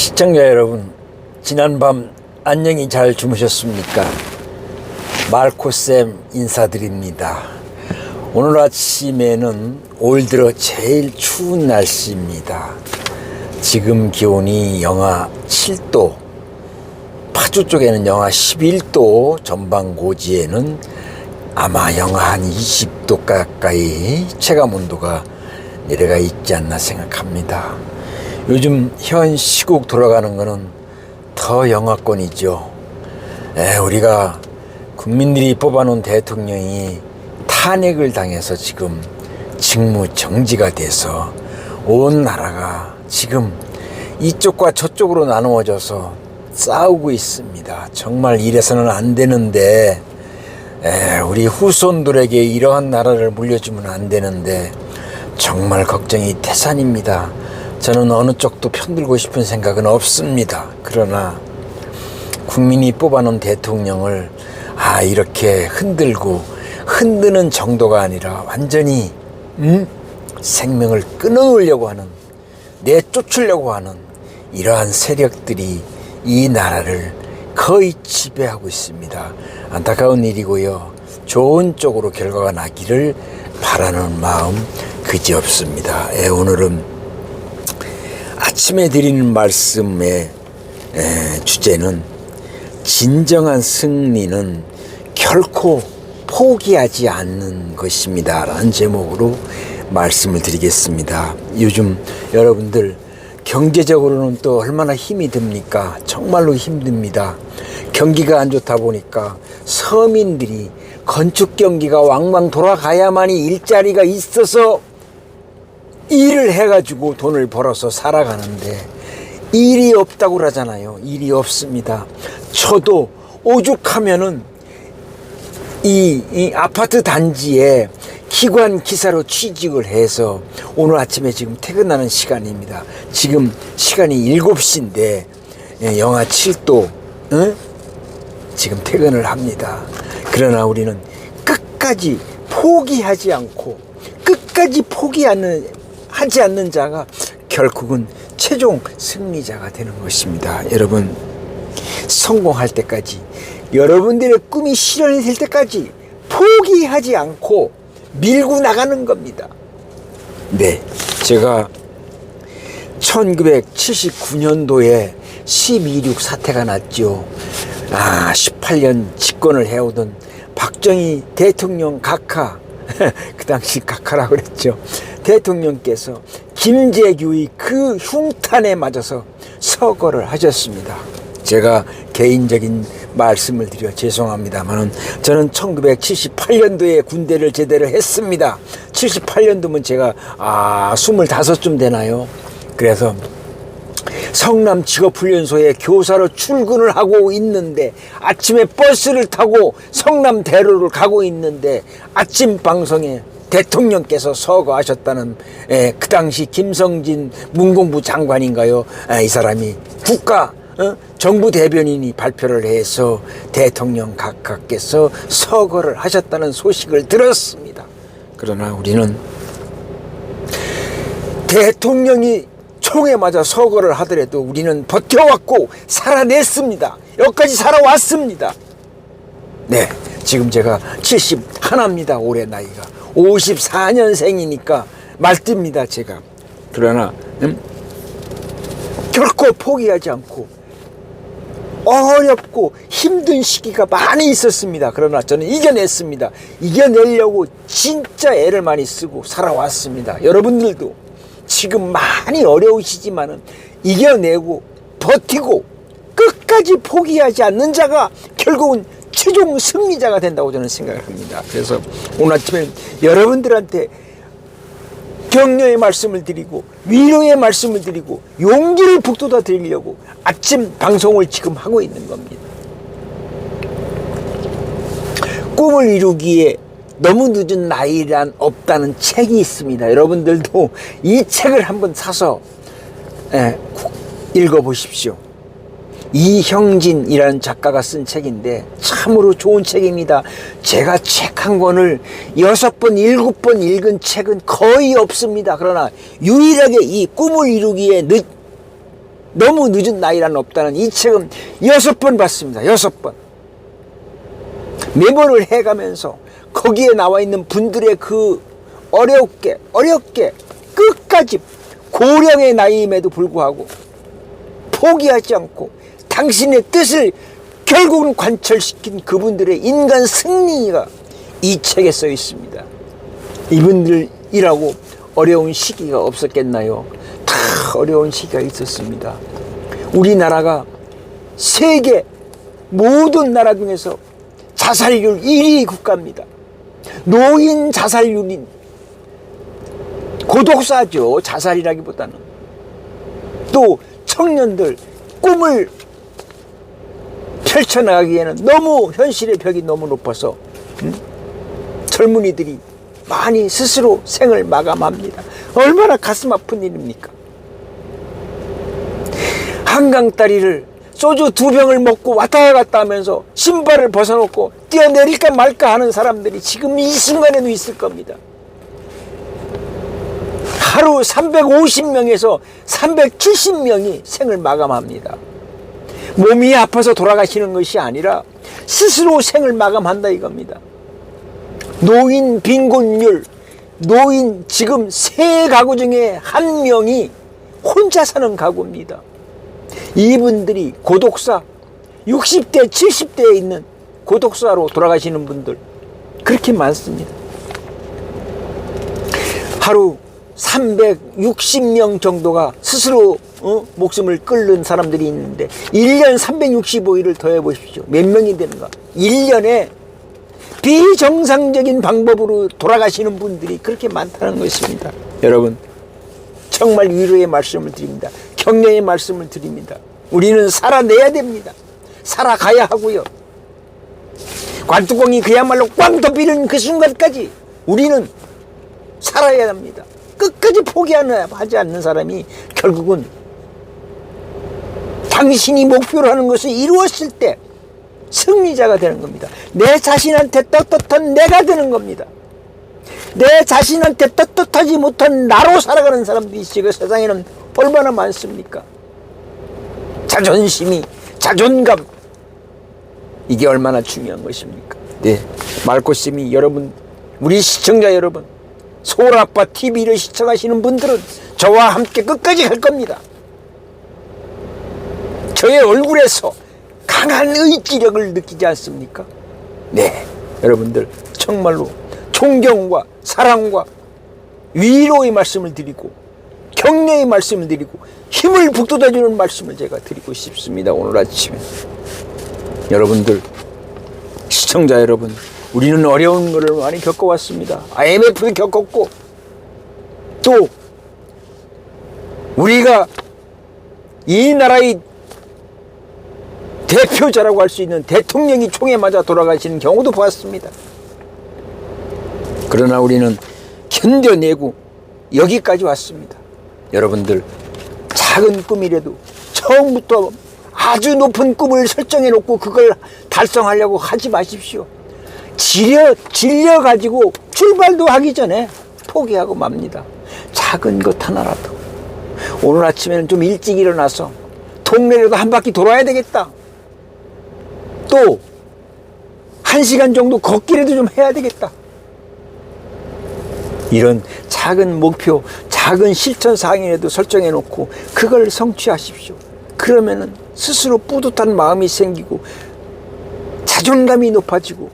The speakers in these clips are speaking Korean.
시청자 여러분, 지난밤 안녕히 잘 주무셨습니까? 말코쌤 인사드립니다. 오늘 아침에는 올 들어 제일 추운 날씨입니다. 지금 기온이 영하 7도, 파주 쪽에는 영하 11도, 전방고지에는 아마 영하 한 20도 가까이 체감온도가 내려가 있지 않나 생각합니다. 요즘 현 시국 돌아가는 거는 더 영하권이죠. 우리가 국민들이 뽑아놓은 대통령이 탄핵을 당해서 지금 직무 정지가 돼서 온 나라가 지금 이쪽과 저쪽으로 나누어져서 싸우고 있습니다. 정말 이래서는 안 되는데, 우리 후손들에게 이러한 나라를 물려주면 안 되는데 정말 걱정이 태산입니다. 저는 어느 쪽도 편들고 싶은 생각은 없습니다. 그러나 국민이 뽑아놓은 대통령을 이렇게 흔드는 정도가 아니라 완전히 생명을 끊어놓으려고 하는, 내쫓으려고 하는 이러한 세력들이 이 나라를 거의 지배하고 있습니다. 안타까운 일이고요. 좋은 쪽으로 결과가 나기를 바라는 마음 그지없습니다. 오늘은 아침에 드리는 말씀의 주제는 진정한 승리는 결코 포기하지 않는 것입니다 라는 제목으로 말씀을 드리겠습니다. 요즘 여러분들 경제적으로는 또 얼마나 힘이 듭니까? 정말로 힘듭니다. 경기가 안 좋다 보니까 서민들이 건축 경기가 왕왕 돌아가야만이 일자리가 있어서 일을 해가지고 돈을 벌어서 살아가는데 일이 없다고 그러잖아요. 일이 없습니다. 저도 오죽하면은 이 아파트 단지에 기관 기사로 취직을 해서 오늘 아침에 지금 퇴근하는 시간입니다. 지금 시간이 7시인데 영하 7도 지금 퇴근을 합니다. 그러나 우리는 끝까지 포기하지 않고 끝까지 하지 않는 자가 결국은 최종 승리자가 되는 것입니다. 여러분, 성공할 때까지, 여러분들의 꿈이 실현이 될 때까지 포기하지 않고 밀고 나가는 겁니다. 제가 1979년도에 12.6 사태가 났죠. 18년 집권을 해오던 박정희 대통령 각하, 그 당시 각하라고 그랬죠. 대통령께서 김재규의 그 흉탄에 맞아서 서거를 하셨습니다. 제가 개인적인 말씀을 드려 죄송합니다만 저는 1978년도에 군대를 제대를 했습니다. 78년도면 제가 25쯤 되나요? 그래서 성남 직업훈련소에 교사로 출근을 하고 있는데, 아침에 버스를 타고 성남대로를 가고 있는데 아침 방송에 대통령께서 서거하셨다는, 그 당시 김성진 문공부 장관인가요? 이 사람이 정부 대변인이 발표를 해서 대통령 각하께서 서거를 하셨다는 소식을 들었습니다. 그러나 우리는 대통령이 총에 맞아 서거를 하더라도 우리는 버텨왔고 살아냈습니다. 여기까지 살아왔습니다. 지금 제가 71입니다. 올해 나이가 54년생이니까 말띠입니다. 제가. 그러나 결코 포기하지 않고 어렵고 힘든 시기가 많이 있었습니다. 그러나 저는 이겨냈습니다. 이겨내려고 진짜 애를 많이 쓰고 살아왔습니다. 여러분들도 지금 많이 어려우시지만은 이겨내고 버티고 끝까지 포기하지 않는 자가 결국은 최종 승리자가 된다고 저는 생각을 합니다. 그래서 오늘 아침에 여러분들한테 격려의 말씀을 드리고 위로의 말씀을 드리고 용기를 북돋아 드리려고 아침 방송을 지금 하고 있는 겁니다. 꿈을 이루기에 너무 늦은 나이란 없다는 책이 있습니다. 여러분들도 이 책을 한번 사서 읽어보십시오. 이형진이라는 작가가 쓴 책인데 참으로 좋은 책입니다. 제가 책 한 권을 6번, 7번 읽은 책은 거의 없습니다. 그러나 유일하게 이 꿈을 이루기에 너무 늦은 나이란 없다는 이 책은 6번 봤습니다. 6번. 메모를 해가면서 거기에 나와 있는 분들의 그 어렵게 끝까지 고령의 나이임에도 불구하고 포기하지 않고 당신의 뜻을 결국은 관철시킨 그분들의 인간 승리가 이 책에 써 있습니다. 이분들이라고 어려운 시기가 없었겠나요? 다 어려운 시기가 있었습니다. 우리나라가 세계 모든 나라 중에서 자살률 1위 국가입니다. 노인 자살률이 고독사죠. 자살이라기보다는. 또 청년들 꿈을 펼쳐나가기에는 너무 현실의 벽이 너무 높아서 젊은이들이 많이 스스로 생을 마감합니다. 얼마나 가슴 아픈 일입니까? 한강다리를 소주 2병을 먹고 왔다 갔다 하면서 신발을 벗어놓고 뛰어내릴까 말까 하는 사람들이 지금 이 순간에도 있을 겁니다. 하루 350명에서 370명이 생을 마감합니다. 몸이 아파서 돌아가시는 것이 아니라 스스로 생을 마감한다 이겁니다. 노인 빈곤율, 노인 지금 3가구 중에 1명이 혼자 사는 가구입니다. 이분들이 고독사, 60대, 70대에 있는 고독사로 돌아가시는 분들 그렇게 많습니다. 하루 360명 정도가 스스로 목숨을 끊는 사람들이 있는데 1년 365일을 더해 보십시오. 몇 명이 되는가? 1년에 비정상적인 방법으로 돌아가시는 분들이 그렇게 많다는 것입니다. 여러분 정말 위로의 말씀을 드립니다. 격려의 말씀을 드립니다. 우리는 살아내야 됩니다. 살아가야 하고요. 관뚜껑이 그야말로 꽝 덮이는 그 순간까지 우리는 살아야 합니다. 끝까지 포기하지 않는 사람이 결국은 당신이 목표로 하는 것을 이루었을 때 승리자가 되는 겁니다. 내 자신한테 떳떳한 내가 되는 겁니다. 내 자신한테 떳떳하지 못한 나로 살아가는 사람들이 지금 세상에는 얼마나 많습니까? 자존심이, 자존감, 이게 얼마나 중요한 것입니까? 네, 말씀이 여러분, 우리 시청자 여러분, 소라빠 TV를 시청하시는 분들은 저와 함께 끝까지 갈 겁니다. 저의 얼굴에서 강한 의지력을 느끼지 않습니까? 네, 여러분들 정말로 존경과 사랑과 위로의 말씀을 드리고 격려의 말씀을 드리고 힘을 북돋아주는 말씀을 제가 드리고 싶습니다. 오늘 아침에 여러분들, 시청자 여러분, 우리는 어려운 것을 많이 겪어왔습니다. IMF도 겪었고 또 우리가 이 나라의 대표자라고 할 수 있는 대통령이 총에 맞아 돌아가시는 경우도 보았습니다. 그러나 우리는 견뎌내고 여기까지 왔습니다. 여러분들 작은 꿈이라도 처음부터 아주 높은 꿈을 설정해 놓고 그걸 달성하려고 하지 마십시오. 질려가지고 출발도 하기 전에 포기하고 맙니다. 작은 것 하나라도. 오늘 아침에는 좀 일찍 일어나서 동네라도 한 바퀴 돌아야 되겠다. 또 1시간 정도 걷기라도 좀 해야 되겠다. 이런 작은 목표, 작은 실천 사항이라도 설정해 놓고 그걸 성취하십시오. 그러면은 스스로 뿌듯한 마음이 생기고 자존감이 높아지고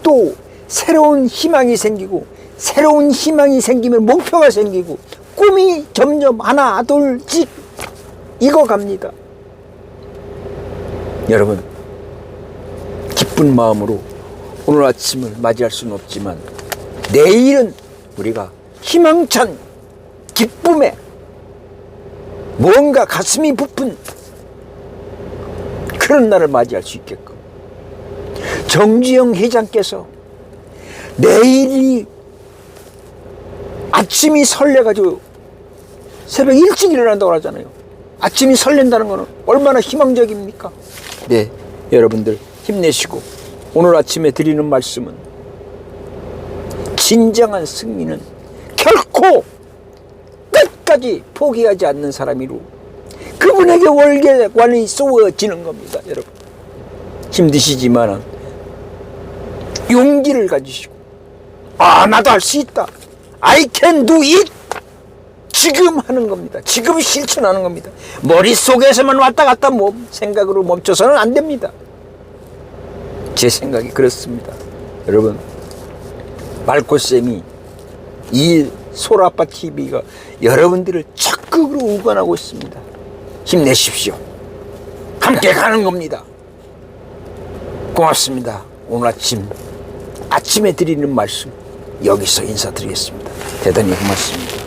또 새로운 희망이 생기고, 새로운 희망이 생기면 목표가 생기고 꿈이 점점 하나 둘씩 익어갑니다. 여러분, 기쁜 마음으로 오늘 아침을 맞이할 수는 없지만 내일은 우리가 희망찬 기쁨에 뭔가 가슴이 부푼 그런 날을 맞이할 수 있게끔, 정주영 회장께서 내일이 아침이 설레가지고 새벽 일찍 일어난다고 하잖아요. 아침이 설렌다는 것은 얼마나 희망적입니까? 네, 여러분들 힘내시고 오늘 아침에 드리는 말씀은 진정한 승리는 결코 끝까지 포기하지 않는 사람이로 그분에게 월계관이 쏘아지는 겁니다, 여러분. 힘드시지만은 용기를 가지시고, 아, 나도 할 수 있다. I can do it. 지금 하는 겁니다. 지금 실천하는 겁니다. 머릿속에서만 왔다 갔다 생각으로 멈춰서는 안 됩니다. 제 생각이 그렇습니다. 여러분, 말코쌤이 이 소라아빠 TV가 여러분들을 적극으로 응원하고 있습니다. 힘내십시오. 함께 가는 겁니다. 고맙습니다. 오늘 아침에 드리는 말씀 여기서 인사드리겠습니다. 대단히 고맙습니다.